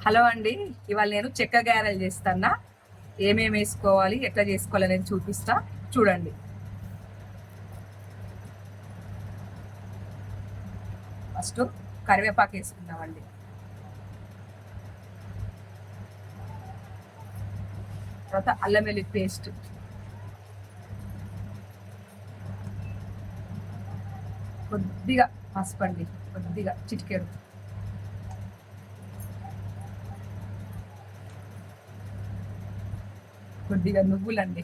Hello అండి, ఇవాళ నేను చెక్క గారెలు చేస్తానా. ఏమేమి వేసుకోవాలి, ఎట్లా చేసుకోవాలి అనేది చూపిస్తా, చూడండి. ఫస్ట్ కరివేపాకు వేసుకుందామండి. తర్వాత అల్లం వెల్లుల్లి పేస్ట్, కొద్దిగా పసుపు అండి, కొద్దిగా చిటికెడు, కొద్దిగా నువ్వులండి,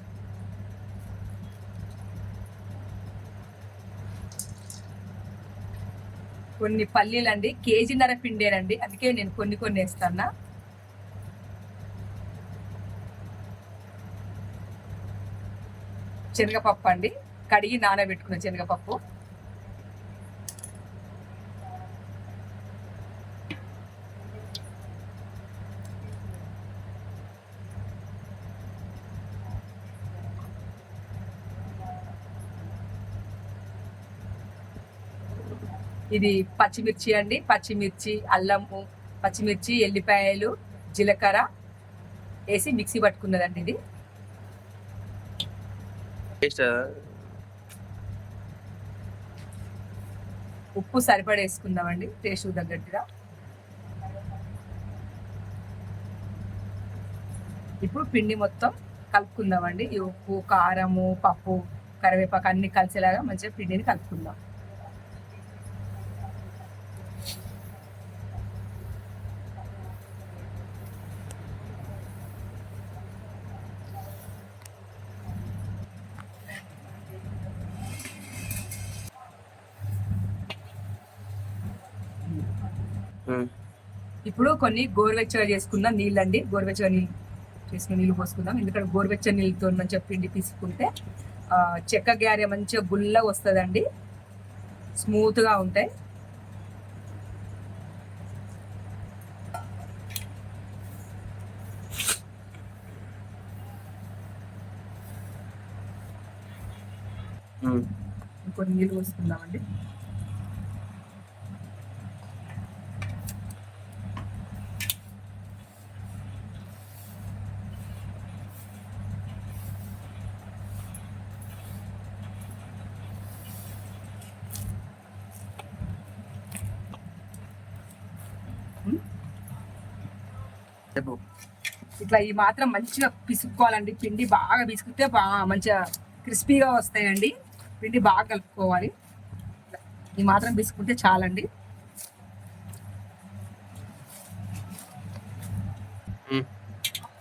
కొన్ని పల్లీలండి. కేజీన్నర పిండేనండి, అందుకే నేను కొన్ని కొన్ని వేస్తానా. శనగపప్పు అండి, కడిగి నానబెట్టుకున్న శనగపప్పు, ఇది పచ్చిమిర్చి అండి, పచ్చిమిర్చి, అల్లము, పచ్చిమిర్చి, ఎల్లిపాయలు, జీలకర్ర వేసి మిక్సీ పట్టుకున్నదండి. ఇది ఉప్పు సరిపడేసుకుందామండి టేస్ట్ తగ్గట్టుగా. ఇప్పుడు పిండి మొత్తం కలుపుకుందామండి. ఈ ఉప్పు, కారము, పప్పు, కరివేపాకు అన్ని కలిసేలాగా మంచిగా పిండిని కలుపుకుందాం. ఇప్పుడు కొన్ని గోరువెచ్చగా చేసుకుందాం నీళ్ళండి. గోరువెచ్చగా నీళ్ళు చేసుకుని నీళ్ళు పోసుకుందాం. ఎందుకంటే గోరువెచ్చని నీళ్ళతో మంచిగా పిండి తీసుకుంటే చెక్క గారె మంచిగా గుల్లగా వస్తుందండి, స్మూత్గా ఉంటాయి. ఇంకొన్ని నీళ్ళు పోసుకుందామండి. ఇట్లా ఈ మాత్రం మంచిగా పిసుక్కోవాలండి. పిండి బాగా పిసుకుతే మంచిగా క్రిస్పీగా వస్తాయండి. పిండి బాగా కలుపుకోవాలి. ఈ మాత్రం పిసుకుంటే చాలండి.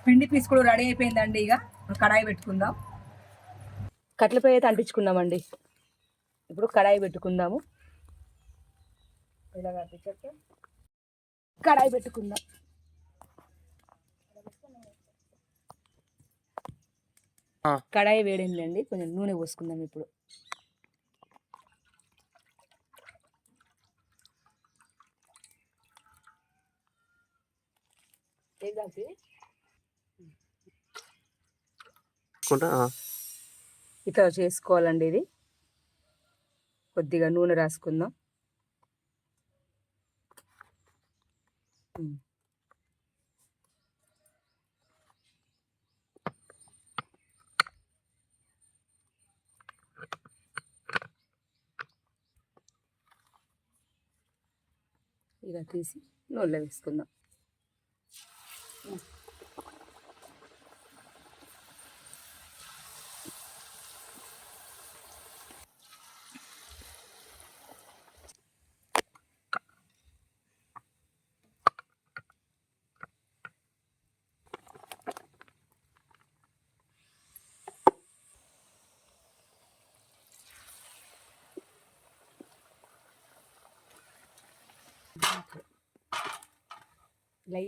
పిండి పిసుకుడు రెడీ అయిపోయిందండి. ఇక కడాయి పెట్టుకుందాం. కట్టెల పొయ్యి అయితే అంటించుకుందామండి. ఇప్పుడు కడాయి పెట్టుకుందాము. ఇలా కడాయి పెట్టుకుందాం. కడాయి వేడిందండి, కొంచెం నూనె పోసుకుందాం. ఇప్పుడు ఇట్లా చేసుకోవాలండి. ఇది కొద్దిగా నూనె రాసుకుందాం. ఇలా తీసి నూనెలో వేసుకుందాం. లై